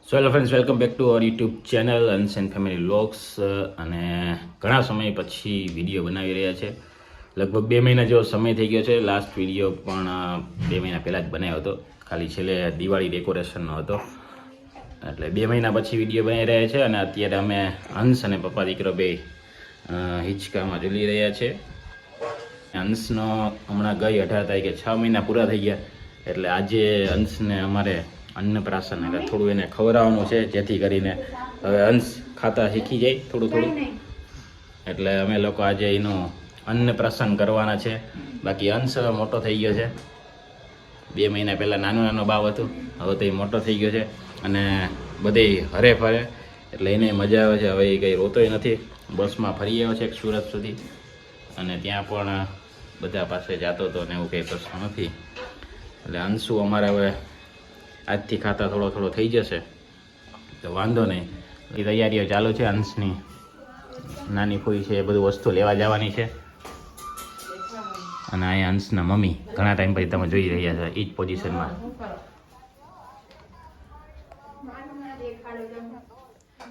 So hello friends, welcome back to our YouTube channel અંશ and family vlogs. અને ઘણા સમય પછી વિડીયો બનાવી રહ્યા છે. લગભગ 2 મહિના જેવો સમય થઈ ગયો છે. લાસ્ટ વિડીયો પણ 2 મહિના પહેલાં જ બનાવ્યો હતો, ખાલી છેલ્લે દિવાળી ડેકોરેશનનો હતો. એટલે 2 મહિના પછી વિડીયો બનાવી રહ્યા છે. અને અત્યારે અમે અંશ અને પપ્પા દીકરો બે હિંચકામાં ઝૂલી રહ્યા છે. અંશનો હમણાં ગઈ 18 તારીખે 6 મહિના પૂરા થઈ ગયા. એટલે આજે અંશને અમારે અન્નપ્રાશન એટલે થોડું એને ખવડાવવાનું છે, જેથી કરીને હવે અંશ ખાતા શીખી જાય થોડું થોડું. એટલે અમે લોકો આજે એનું અન્નપ્રાશન કરવાના છે. બાકી અંશ હવે મોટો થઈ ગયો છે. 2 મહિના પહેલાં નાનો બાવ હતું, હવે તો એ મોટો થઈ ગયો છે અને બધે હરે ફરે, એટલે એને મજા આવે છે. હવે એ કંઈ રોતોય નથી. બસમાં ફરી આવ્યો છે સુરત સુધી, અને ત્યાં પણ બધા પાસે જતો હતો ને એવું કંઈ પ્રશ્ન નથી. એટલે અંશુ અમારે હવે આજથી ખાતા થોડો થઈ જશે, તો વાંધો નહીં. એ તૈયારીઓ ચાલુ છે. અંશની નાની ફૂઈ છે, એ બધું વસ્તુ લેવા જવાની છે. અને અહીંયા અંશના મમ્મી ઘણા ટાઈમ પછી તમે જોઈ રહ્યા છો એ જ પોઝિશનમાં.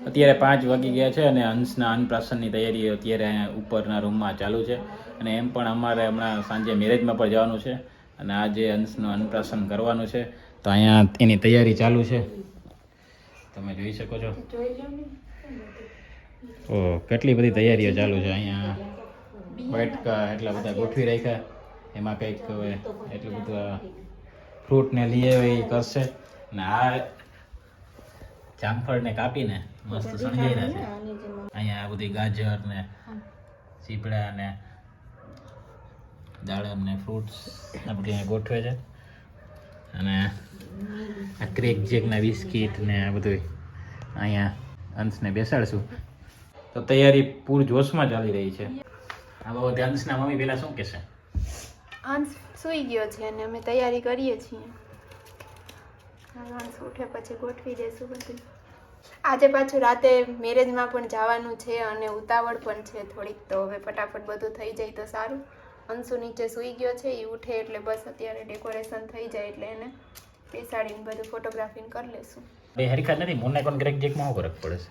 અત્યારે 5 વાગી ગયા છે અને અંશના અન્નપ્રાશનની તૈયારી અત્યારે અહીંયા ઉપરના રૂમમાં ચાલુ છે. અને એમ પણ અમારે હમણાં સાંજે મેરેજમાં પણ જવાનું છે અને આજે અંશનું અન્નપ્રાશન કરવાનું છે, તો અહીંયા એની તૈયારી ચાલુ છે, તમે જોઈ શકો છો. ઓ કેટલી બધી તૈયારીઓ ચાલુ છે. અહીંયા વાટકા એટલા બધા ગોઠવી રાખ્યા, એમાં કંઈક હવે એટલું બધું ફ્રૂટને લઈ આવે એ કરશે. અને આ જામફળને કાપીને મસ્ત સણગાઈ રહ્યા છે. અહીંયા આ બધી ગાજર ને ચીપડા ને દાડમ ને ફ્રૂટ્સ આ બધી અહીંયા ગોઠવે છે. અને આ ક્રેક જેકના બિસ્કીટ ને આ બધું અહીંયા અંશને બેસાડશું. તો તૈયારી પૂરજોશમાં ચાલી રહી છે. આ બાબતે અંશના મમ્મી પહેલાં શું કહેશે? અંશ સૂઈ ગયો છે અને અમે તૈયારી કરીએ છીએ. અંશ ઉઠે પછી ગોઠવી દઈશું બધું. આજે પાછું રાતે મેરેજમાં પણ જવાનું છે અને ઉતાવળ પણ છે થોડીક, તો હવે ફટાફટ બધું થઈ જાય તો સારું. અંશુ નીચે સૂઈ ગયો છે, એ ઉઠે એટલે બસ અત્યારે ડેકોરેશન થઈ જાય એટલે એને બેસાડીને બધું ફોટોગ્રાફી કરી લેશું. બે હરખા નથી. મોને કોણ ક્રેક જેકમાં ફરક પડે છે?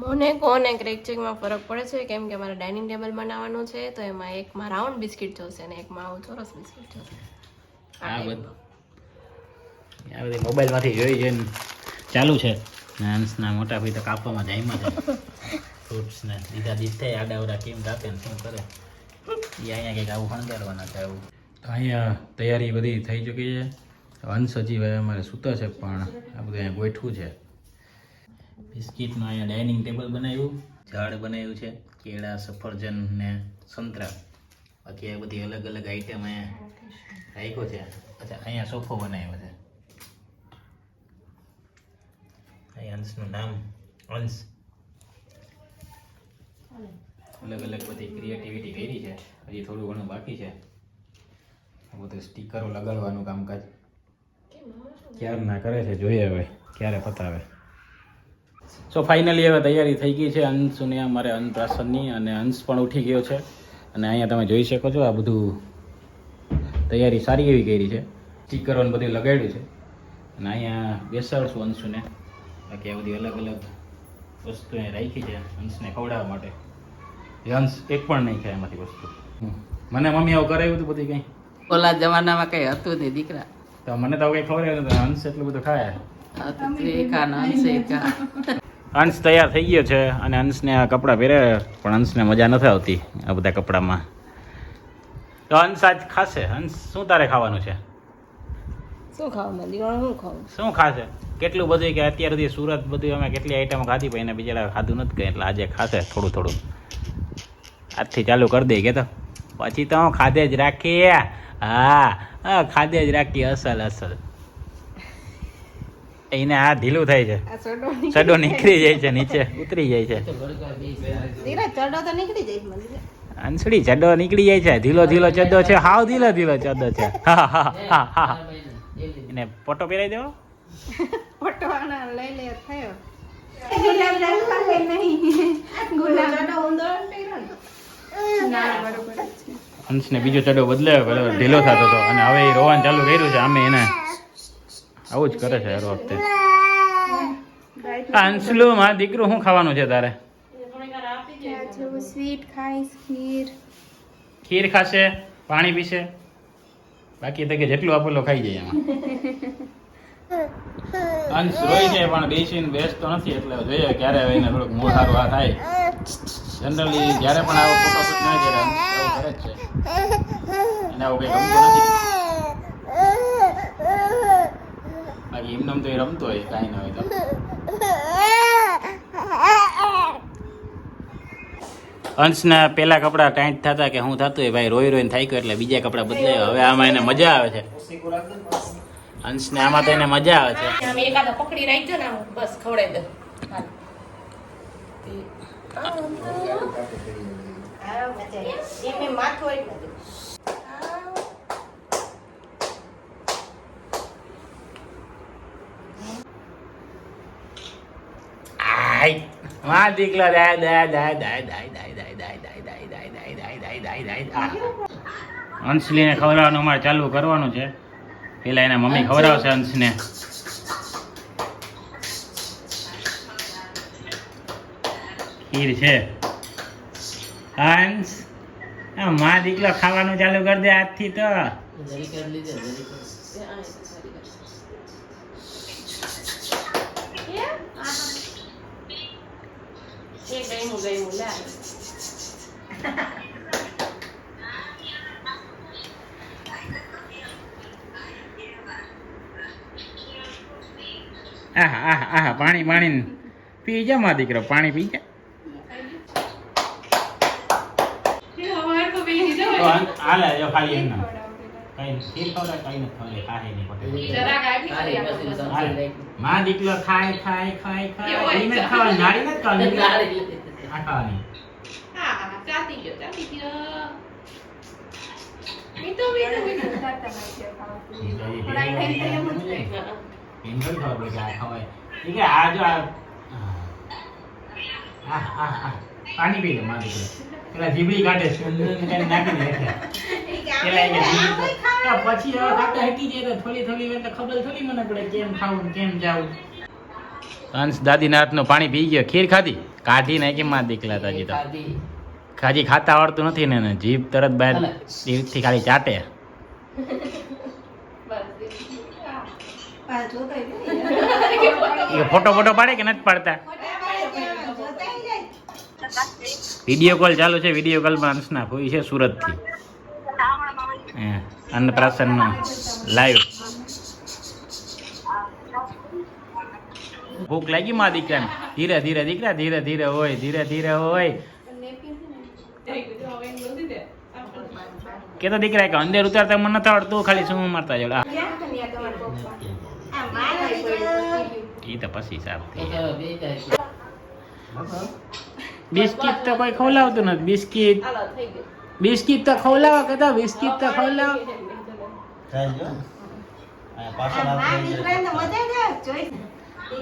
મોનેકો અને ક્રેકચેકમાં ફરક પડે છે, કેમ કે મારે ડાઇનિંગ ટેબલ બનાવવાનું છે, તો એમાં એકમાં રાઉન્ડ બિસ્કિટ જોશે અને એકમાં આવું ચોરસ બિસ્કિટ જોશે. આ બધી મોબાઈલમાંથી જોઈ જોઈને ચાલુ છે. અંશના મોટા ભાઈ તો કાપવામાં જાયમાં છે. ફ્રૂટ્સને દીધા દીધે આડાવડા કેમ કાપે ને શું કરે એ અહીંયા કંઈક આવું શણગારવાના છે. આવું તો અહીંયા તૈયારી બધી થઈ ચૂકી છે. અંશ હજી હવે અમારે સૂતો છે, પણ આ બધું અહીંયા ગોઠવું છે. બિસ્કિટનું અહીંયા ડાઇનિંગ ટેબલ બનાવ્યું, ઝાડ બનાવ્યું છે, કેળા, સફરજન ને સંતરા. બાકી આ બધી અલગ અલગ આઈટમ અહીંયા રાખ્યો છે. અચ્છા, અહીંયા સોફો બનાવ્યો છે. અહીંયા અંશનું નામ અંશ. અલગ અલગ બધી ક્રિએટિવિટી કરી છે. હજી થોડું ઘણું બાકી છે. આ બધું સ્ટીકરો લગાડવાનું કામકાજ ક્યારના કરે છે, જોઈએ હવે ક્યારે પતાવે. સો ફાઇનલી હવે તૈયારી થઈ ગઈ છે અંશુને અમારે અન્નપ્રાશનની, અને અંશ પણ ઉઠી ગયો છે. અને અહીંયા તમે જોઈ શકો છો આ બધું તૈયારી સારી એવી કરી છે. સ્ટીકરો બધું લગાડ્યું છે. અને અહીંયા બેસાડશું અંશુને. બાકી આ બધી અલગ અલગ વસ્તુ અહીંયા રાખી છે અંશને ખવડાવવા માટે. એ અંશ એક પણ નહીં ખાય એમાંથી વસ્તુ. મને મમ્મી આવું કરાવ્યું હતું બધી કંઈ? ઓલા જમાનામાં કઈ હતું નહીં દીકરા. તો મને તો કંઈ ખબર નથી. અંશ એટલું બધું ખાય. અંશ તૈયાર થઈ ગયો છે અને અંશને આ કપડાં પહેર્યા, પણ અંશને મજા નથી આવતી આ બધા કપડામાં. તો અંશ આજ ખાશે. અંશ શું તારે ખાવાનું છે? શું ખાવા દીકરો? શું ખાશે? કેટલું બધું કે અત્યાર સુધી સુરત બધું અમે કેટલી આઈટમો ખાધી, પણ એને બિચારા ખાધું નથી કંઈ, એટલે આજે ખાશે થોડું. આજથી ચાલુ કરી દે કે તો પછી તો ખાધે જ રાખીએ. હા ખાધે જ રાખીએ. અસલ એને આ ઢીલું થાય છે, ચડો નીકળી જાય છે, નીચે ઉતરી જાય છે. અંસડી ચડો નીકળી જાય છે. ધીલો ચડો છે, હાવ ધીલો ચડો છે. હા એને ફોટો પહેરાવી દેવો. અંશને બીજો ચડો બદલાયો, ઢીલો થતો હતો અને હવે રોવાનું ચાલુ કર્યું છે. આમે એને આવું જ કરે છે હર વખતે. એટલે અંશલુ મારા દીકરું શું ખાવાનું છે તારે? આ જો સ્વીટ ખાઈશ, ખીર ખાશે, પાણી પીશે, બાકી તો કે જેટલું આપેલો ખાઈ જાય એમાં. અંશ રોઈ છે પણ બેસીને બેસતો નથી, એટલે જોઈએ ક્યારે હવે એને થોડુંક મોં સારું આ થાય. જનરલી જ્યારે પણ આવો ફોટો શૂટ ના ત્યારે અંશ આવું કરે જ છે, એને આવું કંઈ ગમતું નથી. બાકી એમને તો એ રમતો હોય, કાંઈ ના હોય તો. અંશના પેલા કપડા ટાઈટ થતા કે હું થતું હોય ભાઈ, રોઈ રોઈને થાય ગયો એટલે બીજા કપડા બદલાય. હવે આમાં એને મજા આવે છે, અંશને આમાં તો એને મજા આવે છે. આમ એકાદા પકડી રાખજો ને, બસ ખવડાવી દો. આય માં દીકલો દાય દાય દાય દાય દાય દાય દાય દાય દાય દાય દાય દાય દાય દાય દાય દાય. અંશલીને ખવડાવવાનું અમારે ચાલુ કરવાનું છે. પેલા એના મમ્મી ખવડાવશે અંશને. ખીર છે. અંશ આ માં દીકલો ખાવાનું ચાલુ કરી દે આજથી તો. જરી કરી લીધે જરી કરી. પાણી પાણી પી જા માં દીકરો, પાણી પી જા. હાલે જો ખાલી એમ કઈ ખીર ખવડાવે, કઈ નથી ખવડાવે, ખાય નહીં ખોટે. તારી પછી સમજી માં દીકરો ખાય ખાય ખાય ખાય, એને ખાવાની નાળી નથી ખાવાની, આ ખાવાની. એને નથી ખબર પડે કે આ ખવાય. ઈ કે આ જો પાણી પી લે માં દીકરો. પેલા જીબડી કાઢે છે, નાખી દે છે. પેલા એને જીબડી પછી હવે ખાતા હટી જાય તો થોડી થોડી વાર તો ખબર થોડી મને પડે કેમ ખાવું કેમ જાવું. અંશ દાદીના હાથનું પાણી પી ગયો. ખીર ખાધી, કાઢી નાખી માં દીકલા તાજી તો. ખાજી ખાતા આવડતું નથી ને, જીભ તરત બહાર જીભથી ખાલી ચાટે. ફોટો ફોટો પાડે કે નથી પાડતા? વિડીયો કોલ ચાલુ છે. વિડીયો કોલમાં અંશના ફોઈ છે સુરતથી, અન્નપ્રાશનનો લાઈવ. ભૂખ લાગી માં દીકરાને. ધીરે ધીરે દીકરા, ધીરે ધીરે હોય, ધીરે ધીરે હોય. કે તો દીકરા કે અંદર ઉતારતા મને નથી આવડતું, ખાલી શું મારતા જોડે. એ તો પછી સારું થઈ જાય. બિસ્કિટ તો કોઈ ખવડાવતું નથી. બિસ્કિટ બિસ્કિટ તો ખવડાવો, કહેતા બિસ્કિટ તો ખવડાવો.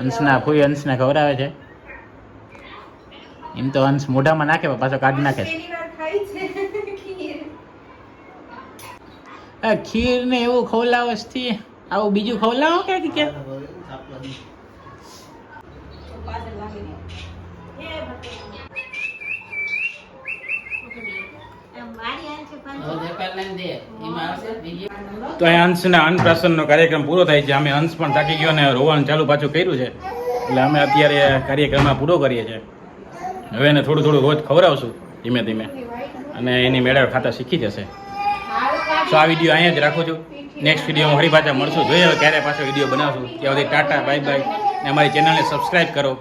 અંશના ફૂઈ અંશને ખવડાવે છે. એમ તો અંશ મોઢામાં નાખે પાછો કાઢી નાખે. ખીર ને એવું ખવડાવસ થી આવું બીજું ખવડાવો કે તો અહીં અંશના અન્નપ્રાશનનો કાર્યક્રમ પૂરો થાય છે. અમે અંશ પણ થાકી ગયો ને રોવાનું ચાલુ પાછું કર્યું છે, એટલે અમે અત્યારે કાર્યક્રમમાં પૂરો કરીએ છીએ. હવે એને થોડું થોડું રોજ ખવડાવશું ધીમે ધીમે, અને એની મેળા ખાતા શીખી જશે. તો આ વિડીયો અહીંયા જ રાખું છું. નેક્સ્ટ વિડીયોમાં ફરી પાછા મળશું. જોઈએ હવે ક્યારે પાછો વિડીયો બનાવશું. ત્યાં સુધી ટાટા, બાય બાય, ને અમારી ચેનલને સબસ્ક્રાઈબ કરો.